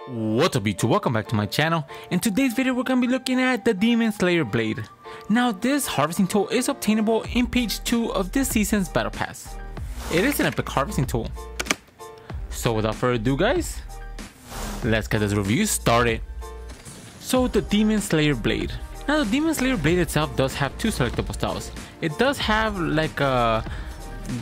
What's up YouTube, welcome back to my channel. In today's video we're going to be looking at the Demon Slayer Blade. Now this harvesting tool is obtainable in page 2 of this season's battle pass. It is an epic harvesting tool. So without further ado guys, let's get this review started. So the Demon Slayer Blade. Now the Demon Slayer Blade itself does have two selectable styles. It does have like a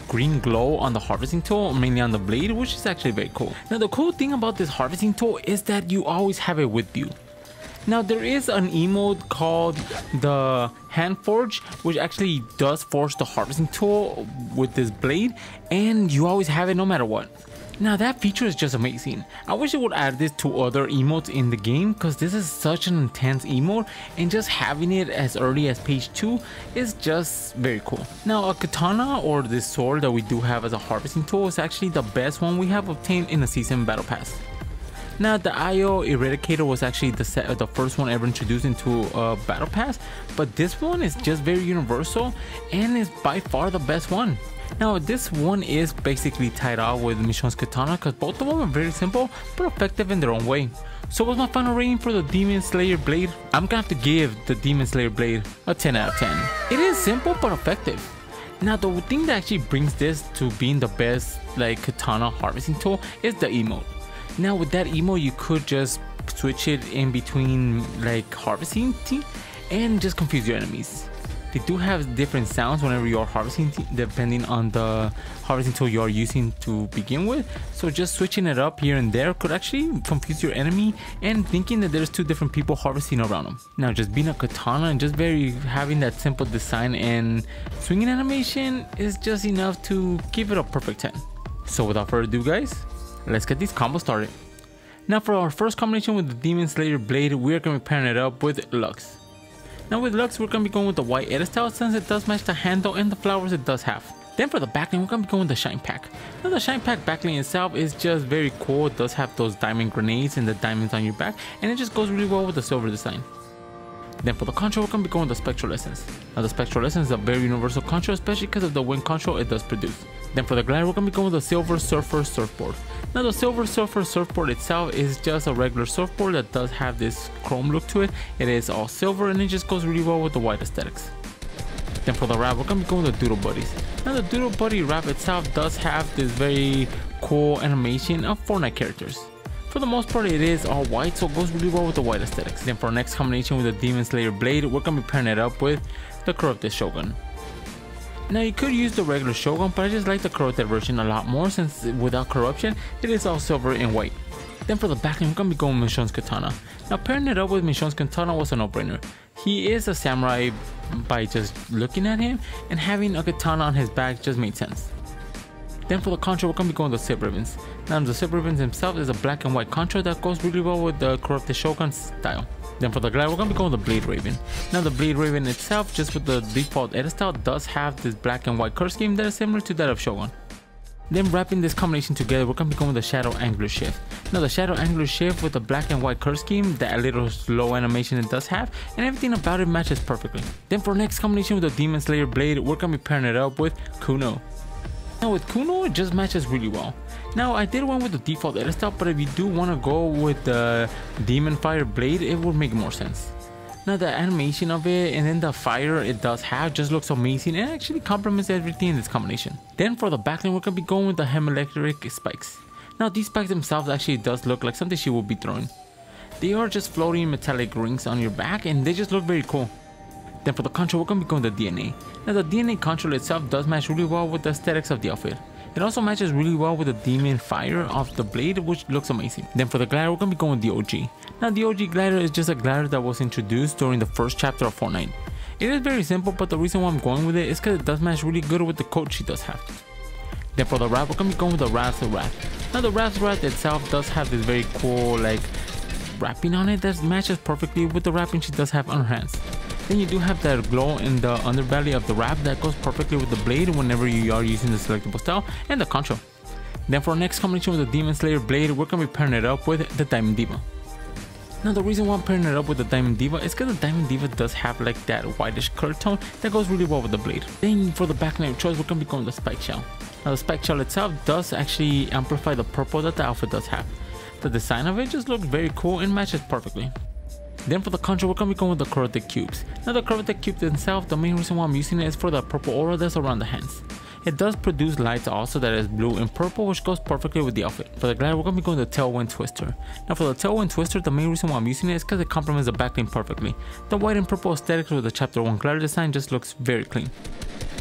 green glow on the harvesting tool, mainly on the blade, which is actually very cool. Now the cool thing about this harvesting tool is that you always have it with you. Now there is an emote called the hand forge, which actually does forge the harvesting tool with this blade, and you always have it no matter what. Now that feature is just amazing. I wish it would add this to other emotes in the game, because this is such an intense emote, and just having it as early as page 2 is just very cool. Now a katana, or this sword that we do have as a harvesting tool, is actually the best one we have obtained in the season battle pass. Now the IO Eradicator was actually the first one ever introduced into a battle pass, but this one is just very universal and is by far the best one. Now this one is basically tied off with Michonne's katana, because both of them are very simple but effective in their own way. So what's my final rating for the Demon Slayer Blade? I'm gonna have to give the Demon Slayer Blade a 10 out of 10. It is simple but effective. Now the thing that actually brings this to being the best like katana harvesting tool is the emote. Now with that emote you could just switch it in between like harvesting and just confuse your enemies. They do have different sounds whenever you are harvesting, depending on the harvesting tool you are using to begin with. So just switching it up here and there could actually confuse your enemy and thinking that there's two different people harvesting around them. Now just being a katana and just having that simple design and swinging animation is just enough to give it a perfect 10. So without further ado guys, let's get these combos started. Now for our first combination with the Demon Slayer Blade, we're going to be pairing it up with Lux. Now with Lux, we're going to be going with the white edit style, since it does match the handle and the flowers it does have. Then for the backling, we're going to be going with the Shine Pack. Now the Shine Pack backling itself is just very cool. It does have those diamond grenades and the diamonds on your back, and it just goes really well with the silver design. Then for the control, we're going to be going with the Spectral Essence. Now the Spectral Essence is a very universal control, especially because of the wind control it does produce. Then for the glider, we're going to be going with the Silver Surfer Surfboard. Now the Silver Surfer Surfboard itself is just a regular surfboard that does have this chrome look to it. It is all silver and it just goes really well with the white aesthetics. Then for the wrap, we're going to be going with the Doodle Buddies. Now the Doodle Buddy wrap itself does have this very cool animation of Fortnite characters. For the most part it is all white, so it goes really well with the white aesthetics. Then for our next combination with the Demon Slayer Blade, we're going to be pairing it up with the Corrupted Shogun. Now you could use the regular Shogun, but I just like the corrupted version a lot more, since without corruption it is all silver and white. Then for the backling, we're going to be going with Michonne's katana. Now pairing it up with Michonne's katana was a no-brainer. He is a samurai by just looking at him, and having a katana on his back just made sense. Then for the contra, we're going to be going with the Silver Ribbons. Now the Silver Ribbons himself is a black and white contra that goes really well with the Corrupted Shogun style. Then for the glide, we're going to be going with the Blade Raven. Now the Blade Raven itself, just with the default edit style, does have this black and white curse scheme that is similar to that of Shogun. Then wrapping this combination together, we're going to be going with the Shadow Angular Shift. Now the Shadow Angular Shift with the black and white curse scheme, that little slow animation it does have, and everything about it matches perfectly. Then for our next combination with the Demon Slayer Blade, we're going to be pairing it up with Kuno. Now with Kuno, it just matches really well. Now I did one with the default edit style, but if you do want to go with the Demon Fire Blade, it would make more sense. Now the animation of it and then the fire it does have just looks amazing, and actually complements everything in this combination. Then for the backline, we're going to be going with the Hemelectric Spikes. Now these spikes themselves actually does look like something she will be throwing. They are just floating metallic rings on your back, and they just look very cool. Then for the control, we're going to be going with the DNA. Now the DNA control itself does match really well with the aesthetics of the outfit. It also matches really well with the Demon Fire of the blade, which looks amazing. Then for the glider, we're going to be going with the OG. Now the OG glider is just a glider that was introduced during the first chapter of Fortnite. It is very simple, but the reason why I'm going with it is because it does match really good with the coat she does have. Then for the wrap, we're going to be going with the Raph's Wrath. Now the Raph's Wrath itself does have this very cool like wrapping on it that matches perfectly with the wrapping she does have on her hands. Then you do have that glow in the underbelly of the wrap that goes perfectly with the blade whenever you are using the selectable style and the control. Then for our next combination with the Demon Slayer Blade, we're going to be pairing it up with the Diamond Diva. Now the reason why I'm pairing it up with the Diamond Diva is because the Diamond Diva does have like that whitish color tone that goes really well with the blade. Then for the backline of choice, we're going to be going with the Spike Shell. Now the Spike Shell itself does actually amplify the purple that the outfit does have. The design of it just looks very cool and matches perfectly. Then for the control, we're going to be going with the corrupted cubes. Now the corrupted cubes themselves, the main reason why I'm using it is for the purple aura that's around the hands. It does produce lights also that is blue and purple, which goes perfectly with the outfit. For the glider, we're going to be going with the tailwind twister. Now for the tailwind twister, the main reason why I'm using it is because it complements the backbling perfectly. The white and purple aesthetics with the chapter 1 glider design just looks very clean.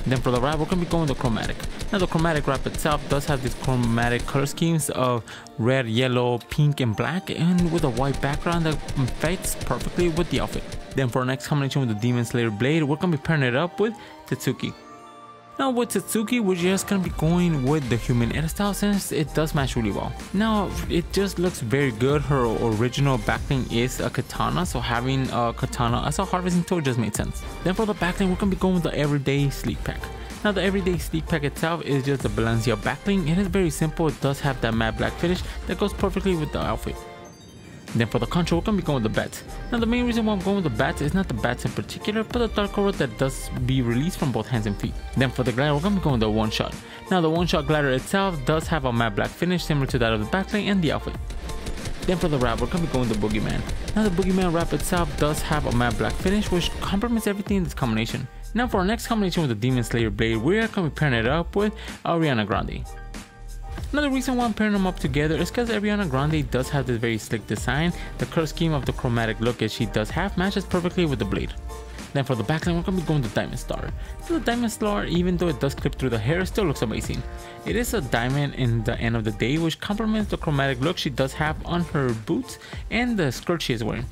Then for the wrap, we're going to be going with the chromatic. Now the chromatic wrap itself does have these chromatic color schemes of red, yellow, pink, and black, and with a white background that fits perfectly with the outfit. Then for our next combination with the Demon Slayer blade, we're going to be pairing it up with Tetsuki. Now with Tetsuki, we're just going to be going with the human edit style since it does match really well. Now it just looks very good. Her original backbling is a katana, so having a katana as a harvesting tool just made sense. Then for the backbling, we're going to be going with the everyday sleek pack. Now the everyday sleek pack itself is just a Balenciaga backbling. It is very simple. It does have that matte black finish that goes perfectly with the outfit. Then for the control, we're going to be going with the bats. Now the main reason why I'm going with the bats is not the bats in particular, but the dark aura that does be released from both hands and feet. Then for the glider, we're going to be going with the one shot. Now the one shot glider itself does have a matte black finish similar to that of the backbling and the outfit. Then for the wrap, we're going to be going with the boogeyman. Now the boogeyman wrap itself does have a matte black finish which complements everything in this combination. Now for our next combination with the Demon Slayer blade, we're going to be pairing it up with Ariana Grande. Now the reason why I'm pairing them up together is because Ariana Grande does have this very slick design. The color scheme of the chromatic look that she does have matches perfectly with the blade. Then for the backline, we're going to be going with the diamond star. So the diamond star, even though it does clip through the hair, still looks amazing. It is a diamond in the end of the day, which complements the chromatic look she does have on her boots and the skirt she is wearing.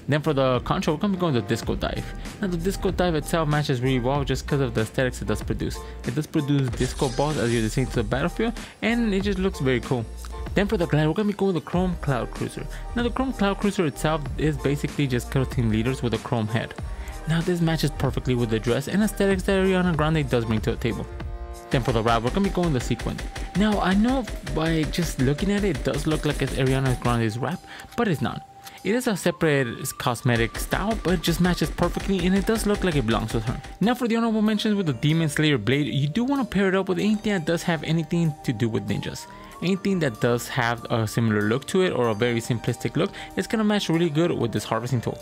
Then for the control, we're going to be going with the disco dive. Now the disco dive itself matches really well just because of the aesthetics it does produce. It does produce disco balls as you're descending to the battlefield, and it just looks very cool. Then for the glider, we're going to be going with the Chrome Cloud Cruiser. Now the Chrome Cloud Cruiser itself is basically just Kill Team leaders with a chrome head. Now this matches perfectly with the dress and aesthetics that Ariana Grande does bring to the table. Then for the wrap, we're going to be going with the sequin. Now I know by just looking at it, it does look like it's Ariana Grande's wrap, but it's not. It is a separate cosmetic style, but it just matches perfectly and it does look like it belongs with her. Now for the honorable mentions with the Demon Slayer blade, you do want to pair it up with anything that does have anything to do with ninjas. Anything that does have a similar look to it or a very simplistic look, it's going to match really good with this harvesting tool.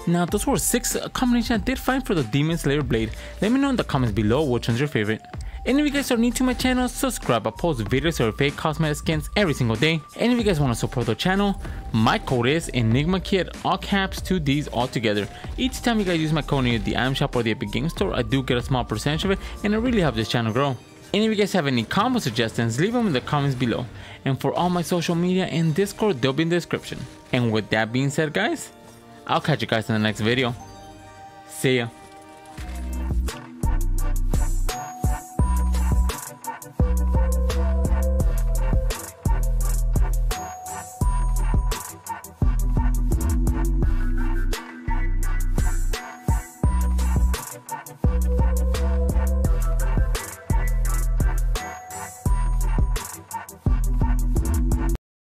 Now those were 6 combinations I did find for the Demon Slayer blade. Let me know in the comments below which one's your favorite. And if you guys are new to my channel, subscribe. I post videos of fake cosmetic skins every single day. And if you guys want to support the channel, my code is ENIGMAKIDD, all caps, 2 D's all together. Each time you guys use my code in the item shop or the Epic Game Store, I do get a small percentage of it, and it really helps this channel grow. And if you guys have any combo suggestions, leave them in the comments below. And for all my social media and Discord, they'll be in the description. And with that being said guys, I'll catch you guys in the next video. See ya.